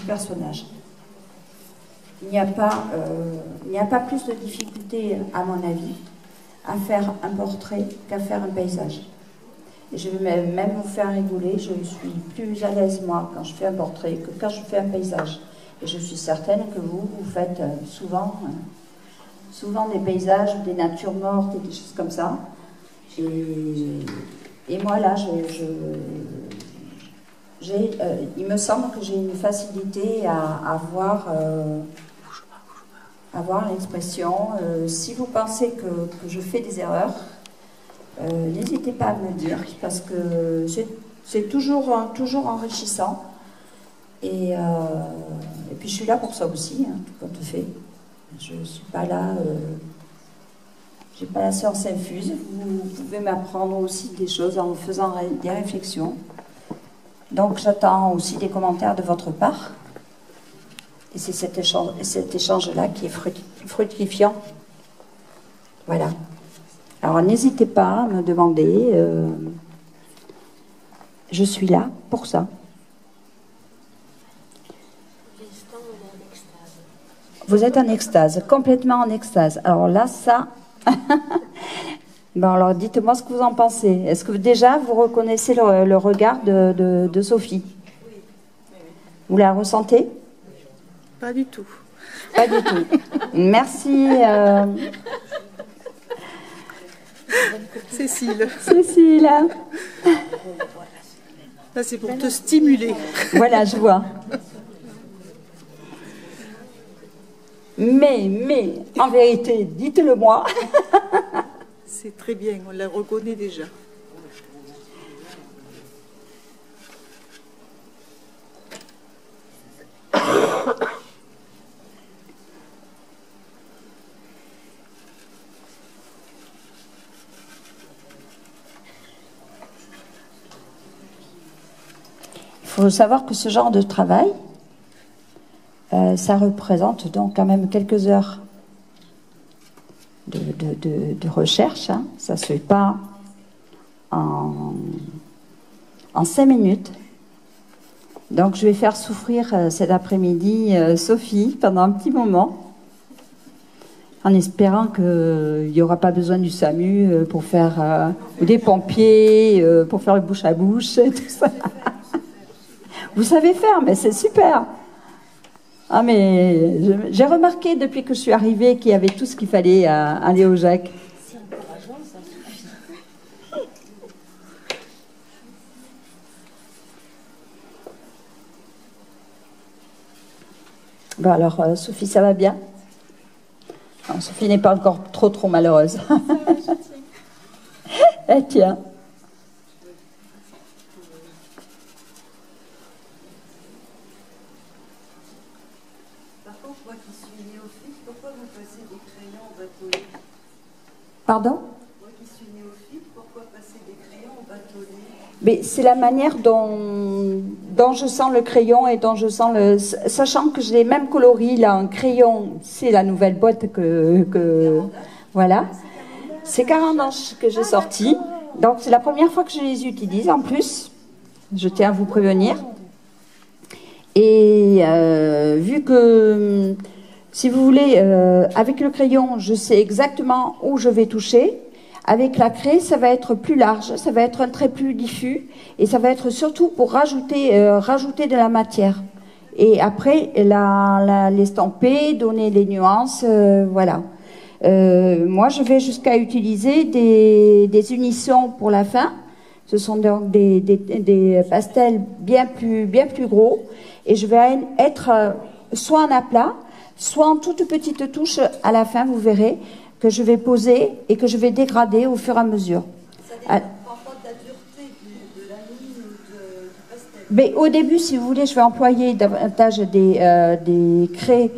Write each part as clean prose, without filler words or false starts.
personnage. Il n'y a pas plus de difficulté, à mon avis, à faire un portrait qu'à faire un paysage. Et je vais même vous faire rigoler, je suis plus à l'aise, moi, quand je fais un portrait que quand je fais un paysage. Et je suis certaine que vous faites souvent des paysages, des natures mortes et des choses comme ça. Et moi, là, il me semble que j'ai une facilité à voir l'expression. Si vous pensez que je fais des erreurs, n'hésitez pas à me le dire, parce que c'est toujours enrichissant. Et puis je suis là pour ça aussi, hein, tout compte fait. Je ne suis pas là, j'ai pas la science infuse. Vous pouvez m'apprendre aussi des choses en faisant des réflexions. Donc j'attends aussi des commentaires de votre part. Et c'est cet échange-là qui est fructifiant. Voilà. Alors n'hésitez pas à me demander. Je suis là pour ça. Vous êtes en extase, complètement en extase. Alors là, ça... Bon, alors dites-moi ce que vous en pensez. Est-ce que déjà vous reconnaissez le regard de Sophie? Vous la ressentez? Pas du tout. Pas du tout. Merci. Cécile. Cécile. Là, c'est pour te stimuler. Voilà, je vois. Mais, en vérité, dites-le moi. C'est très bien, on la reconnaît déjà. Il faut savoir que ce genre de travail, ça représente donc quand même quelques heures de recherche. Hein. Ça ne se fait pas en 5 minutes. Donc je vais faire souffrir cet après-midi Sophie pendant un petit moment, en espérant qu'il n'y aura pas besoin du SAMU pour faire, ou des pompiers pour faire le bouche à bouche, et tout ça. Vous savez faire, mais c'est super. Ah, mais j'ai remarqué depuis que je suis arrivée qu'il y avait tout ce qu'il fallait à Léo Jacques. Bon, alors, Sophie, ça va bien? Non, Sophie n'est pas encore trop malheureuse. Eh, tiens. Pardon? Moi qui suis néophyte, pourquoi passer des crayons au bâtonnet? Mais c'est la manière dont je sens le crayon et dont je sens le... Sachant que j'ai les mêmes coloris, là, un crayon, c'est la nouvelle boîte que voilà. C'est Carandache que j'ai sorti. Donc c'est la première fois que je les utilise en plus. Je tiens à vous prévenir. Et vu que... Si vous voulez, avec le crayon, je sais exactement où je vais toucher. Avec la craie, ça va être plus large, ça va être un trait plus diffus, et ça va être surtout pour rajouter de la matière. Et après, l'estamper, donner les nuances, voilà. Moi, je vais jusqu'à utiliser des unisons pour la fin. Ce sont donc des pastels bien plus gros, et je vais être soit en aplat, soit en toute petite touche à la fin, vous verrez, que je vais poser et que je vais dégrader au fur et à mesure. Ça dépend parfois de la dureté de la ligne ou du pastel. Mais au début, si vous voulez, je vais employer davantage des craies,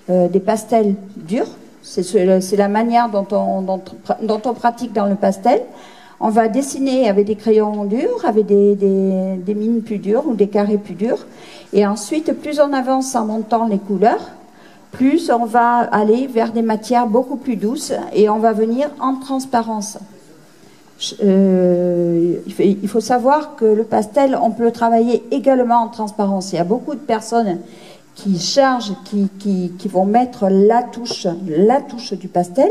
des pastels durs. C'est la manière dont on pratique dans le pastel. On va dessiner avec des crayons durs, avec des mines plus dures ou des carrés plus durs. Et ensuite, plus on avance en montant les couleurs, plus on va aller vers des matières beaucoup plus douces et on va venir en transparence. Il faut savoir que le pastel, on peut le travailler également en transparence. Il y a beaucoup de personnes qui chargent, qui vont mettre la touche du pastel.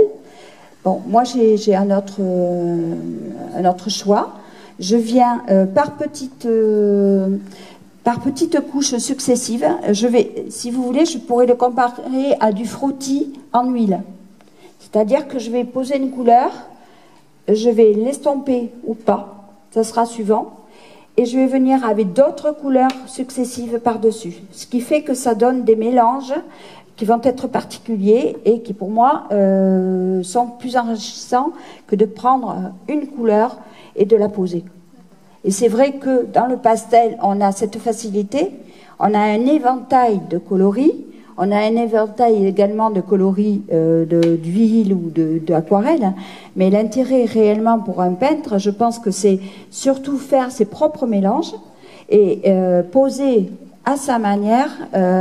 Bon, moi j'ai un autre choix. Je viens par petites couches successives. Si vous voulez, je pourrais le comparer à du frottis en huile. C'est-à-dire que je vais poser une couleur, je vais l'estomper ou pas, ça sera suivant, et je vais venir avec d'autres couleurs successives par-dessus. Ce qui fait que ça donne des mélanges qui vont être particuliers et qui, pour moi, sont plus enrichissants que de prendre une couleur et de la poser. Et c'est vrai que dans le pastel, on a cette facilité, on a un éventail de coloris, on a un éventail également de coloris d'huile ou d'aquarelle, mais l'intérêt réellement pour un peintre, je pense que c'est surtout faire ses propres mélanges et poser à sa manière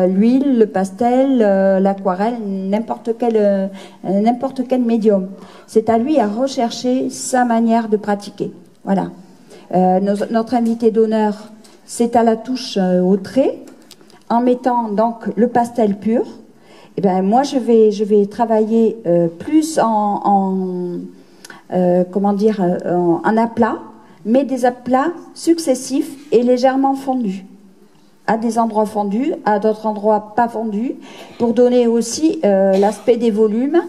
l'huile, le pastel, l'aquarelle, n'importe quel médium. C'est à lui à rechercher sa manière de pratiquer. Voilà. Notre invité d'honneur, c'est à la touche au trait, en mettant donc le pastel pur. Et ben moi je vais travailler plus en aplat, mais des aplats successifs et légèrement fondus. À des endroits fondus, à d'autres endroits pas fondus, pour donner aussi l'aspect des volumes